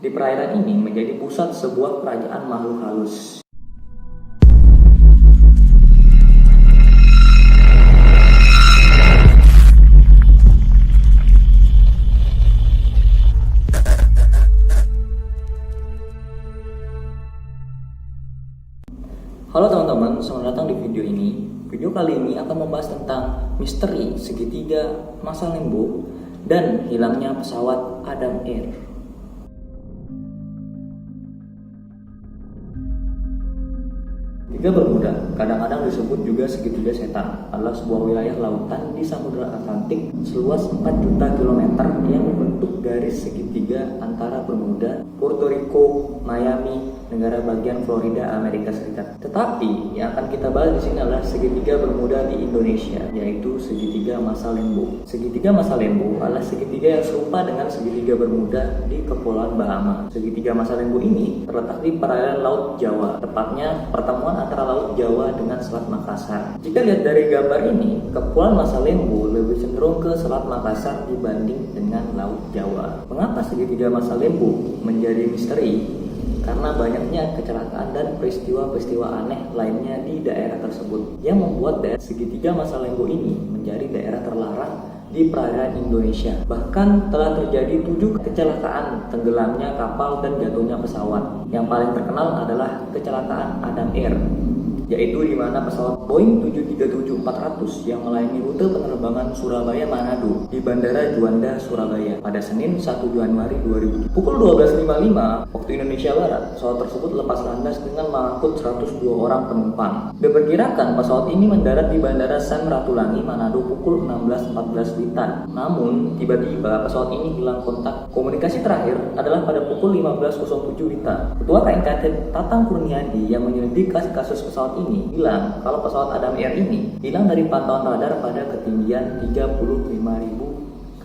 Di perairan ini menjadi pusat sebuah kerajaan makhluk halus. Halo teman-teman, selamat datang di video ini. Video kali ini akan membahas tentang misteri segitiga masa limbo dan hilangnya pesawat Adam Air. Segitiga Bermuda, kadang-kadang disebut juga segitiga setan, adalah sebuah wilayah lautan di Samudra Atlantik seluas 4 juta kilometer yang membentuk garis segitiga antara Bermuda, Puerto Rico, Miami, negara bagian Florida, Amerika Serikat. Tetapi yang akan kita bahas di sini adalah segitiga Bermuda di Indonesia, yaitu segitiga masa lembo. Segitiga masa lembo adalah segitiga yang serupa dengan segitiga Bermuda di Kepulauan Bahama. Segitiga masa lembo ini terletak di perairan Laut Jawa, tepatnya pertemuan antara Laut Jawa dengan Selat Makassar. Jika lihat dari gambar ini, Kepulauan Masa Lembo lebih cenderung ke Selat Makassar dibanding dengan Laut Jawa. Mengapa segitiga masa lembo menjadi misteri? Karena banyaknya kecelakaan dan peristiwa-peristiwa aneh lainnya di daerah tersebut yang membuat daerah segitiga masa lembo ini menjadi daerah terlarang di perairan Indonesia. Bahkan telah terjadi 7 kecelakaan tenggelamnya kapal dan jatuhnya pesawat. Yang paling terkenal adalah kecelakaan Adam Air, yaitu di mana pesawat Boeing 737-400 yang melayani rute penerbangan Surabaya-Manado di Bandara Juanda, Surabaya pada Senin 1 Januari 2000. Pukul 12.55 waktu Indonesia Barat, pesawat tersebut lepas landas dengan mengangkut 102 orang penumpang. Diperkirakan pesawat ini mendarat di Bandara Sam Ratulangi, Manado pukul 16.14 WITA. Namun, tiba-tiba pesawat ini hilang kontak. Komunikasi terakhir adalah pada pukul 15.07 WITA. Ketua KNKT Tatang Kurniadi yang menyelidiki kasus pesawat ini bilang kalau pesawat Adam Air ini hilang dari pantauan radar pada ketinggian 35.000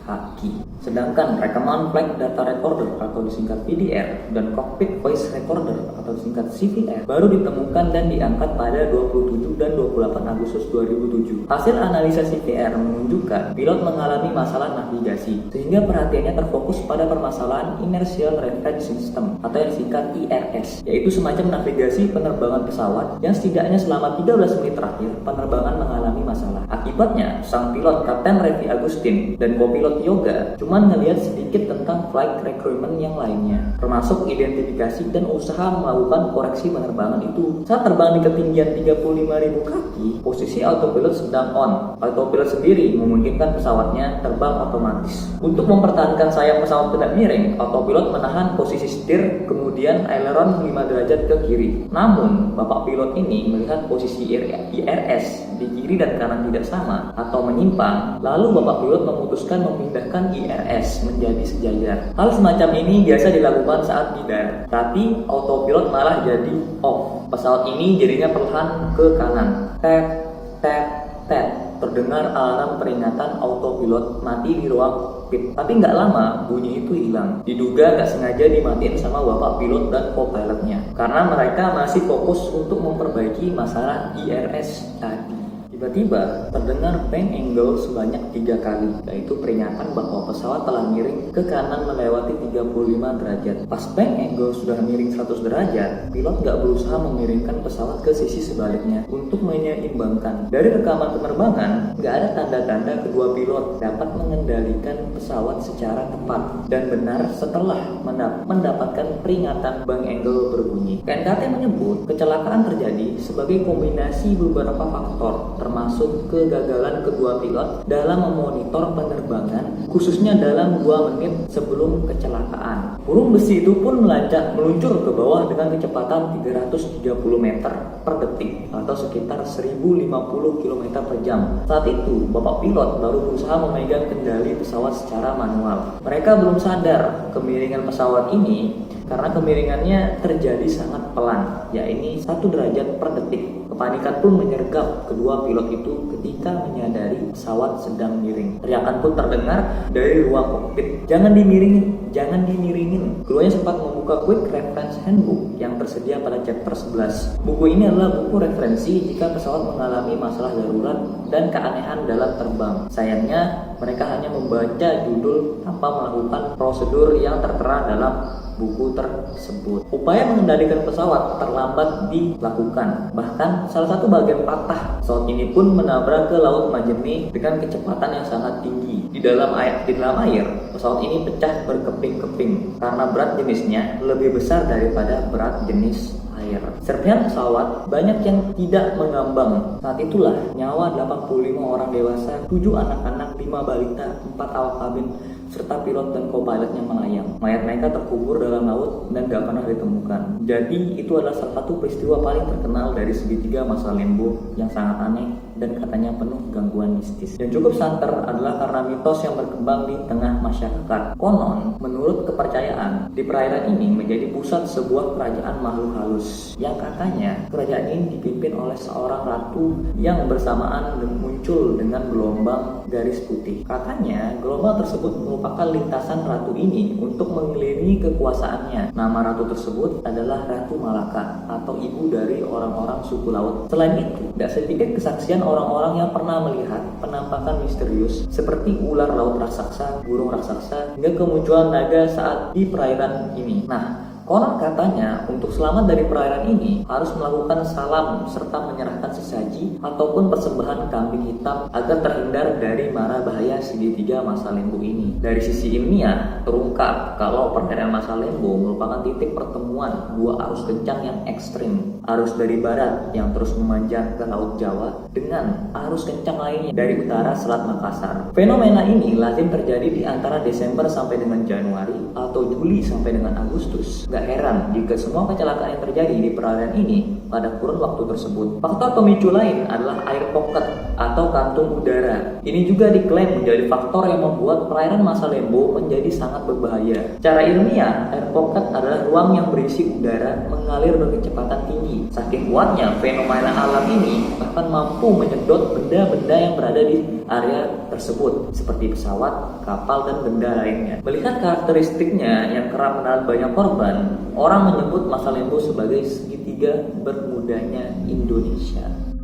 kaki. Sedangkan rekaman flight data recorder atau disingkat PDR dan cockpit voice recorder atau disingkat CVR baru ditemukan dan diangkat pada 27 dan 28 Agustus 2007. Hasil analisa CVR menunjukkan pilot mengalami masalah navigasi sehingga perhatiannya terfokus pada permasalahan Inertial Reference System atau yang disingkat IRS, yaitu semacam navigasi penerbangan pesawat yang setidaknya selama 13 menit terakhir penerbangan mengalami masalah. Akibatnya, sang pilot Kapten Revi Agustin dan kopilot Yoga cuma ngelihat sedikit tentang flight requirement yang lainnya, termasuk identifikasi dan usaha melakukan koreksi penerbangan itu. Saat terbang di ketinggian 35.000 kaki, posisi autopilot sedang on. Autopilot sendiri memungkinkan pesawatnya terbang otomatis. Untuk mempertahankan sayap pesawat tidak miring, autopilot menahan posisi setir, kemudian aileron 5 derajat ke kiri. Namun, bapak pilot ini melihat posisi IRS di kiri dan kanan tidak sama atau menyimpang, lalu bapak pilot memutuskan memindahkan IRS menjadi sejajar. Hal semacam ini biasa dilakukan saat di darat, tapi autopilot malah jadi off. Pesawat ini jadinya perlahan ke kanan. Tet, tet, tet. Terdengar alarm peringatan autopilot mati di ruang cockpit. Tapi nggak lama bunyi itu hilang. Diduga nggak sengaja dimatiin sama bapak pilot dan co-pilotnya, karena mereka masih fokus untuk memperbaiki masalah IRS tadi. Tiba-tiba terdengar bank angle sebanyak 3 kali, yaitu peringatan bahwa pesawat telah miring ke kanan melewati 35 derajat. Pas bank angle sudah miring 100 derajat, pilot nggak berusaha memiringkan pesawat ke sisi sebaliknya untuk menyeimbangkan. Dari rekaman penerbangan, nggak ada tanda-tanda kedua pilot dapat mengendalikan pesawat secara tepat dan benar setelah mendapatkan peringatan bank angle berbunyi. KNKT menyebut kecelakaan terjadi sebagai kombinasi beberapa faktor, termasuk kegagalan kedua pilot dalam memonitor penerbangan, khususnya dalam 2 menit sebelum kecelakaan. Burung besi itu pun meluncur ke bawah dengan kecepatan 330 meter per detik atau sekitar 1050 km per jam. Saat itu, bapak pilot baru berusaha memegang kendali pesawat secara manual. Mereka belum sadar kemiringan pesawat ini karena kemiringannya terjadi sangat pelan, yakni 1 derajat per detik. Kepanikan pun menyergap kedua pilot itu ketika menyadari pesawat sedang miring. Teriakan pun terdengar dari ruang kokpit, "Jangan dimiringin, jangan dimiringin." Keduanya sempat membuka Quick Reference Handbook yang tersedia pada chapter 11. Buku ini adalah buku referensi jika pesawat mengalami masalah darurat dan keanehan dalam terbang. Sayangnya, mereka hanya membaca judul tanpa melakukan prosedur yang tertera dalam buku tersebut. Upaya mengendalikan pesawat terlambat dilakukan. Bahkan salah satu bagian patah pesawat ini pun menabrak ke Laut Majene dengan kecepatan yang sangat tinggi. Di dalam air, pesawat ini pecah berkeping-keping karena berat jenisnya lebih besar daripada berat jenis air. Serpihan pesawat banyak yang tidak mengambang. Saat itulah nyawa 85 orang dewasa, 7 anak-anak, 5 balita, 4 awak kabin, serta pilot dan co-pilotnya melayang. Mayat mereka terkubur dalam laut dan gak pernah ditemukan. Jadi itu adalah salah satu peristiwa paling terkenal dari segitiga Masa Lembo yang sangat aneh dan katanya penuh gangguan mistis. Dan cukup santer adalah karena mitos yang berkembang di tengah masyarakat. Konon, menurut kepercayaan, di perairan ini menjadi pusat sebuah kerajaan makhluk halus yang katanya kerajaan ini dipimpin oleh seorang ratu yang bersamaan muncul dengan gelombang garis putih. Katanya gelombang tersebut merupakan lintasan ratu ini untuk mengelilingi kekuasaannya. Nama ratu tersebut adalah Ratu Malaka atau ibu dari orang-orang suku laut. Selain itu, tidak sedikit kesaksian orang-orang yang pernah melihat penampakan misterius seperti ular laut raksasa, burung raksasa, hingga kemunculan naga saat di perairan ini. Nah, konon katanya untuk selamat dari perairan ini harus melakukan salam serta menyerahkan sesaji ataupun persembahan kambing hitam agar terhindar dari mara bahaya segitiga Masa Lembo ini. Dari sisi ilmiah terungkap kalau perairan Masa Lembo merupakan titik pertemuan dua arus kencang yang ekstrim. Arus dari barat yang terus memanjang ke Laut Jawa dengan arus kencang lainnya dari utara Selat Makassar. Fenomena ini lazim terjadi di antara Desember sampai dengan Januari atau Juli sampai dengan Agustus. Gak heran jika semua kecelakaan yang terjadi di perairan ini pada kurun waktu tersebut. Faktor pemicu lain adalah air pocket atau kantung udara. Ini juga diklaim menjadi faktor yang membuat perairan Masa Lembo menjadi sangat berbahaya. Secara ilmiah, air pocket adalah ruang yang berisi udara mengalir berkecepatan tinggi. Saking kuatnya fenomena alam ini bahkan mampu menyedot benda-benda yang berada di area tersebut seperti pesawat, kapal, dan benda lainnya. Melihat karakteristiknya yang kerap menahan banyak korban, orang menyebut Masa Lembo sebagai segitiga bermudanya Indonesia.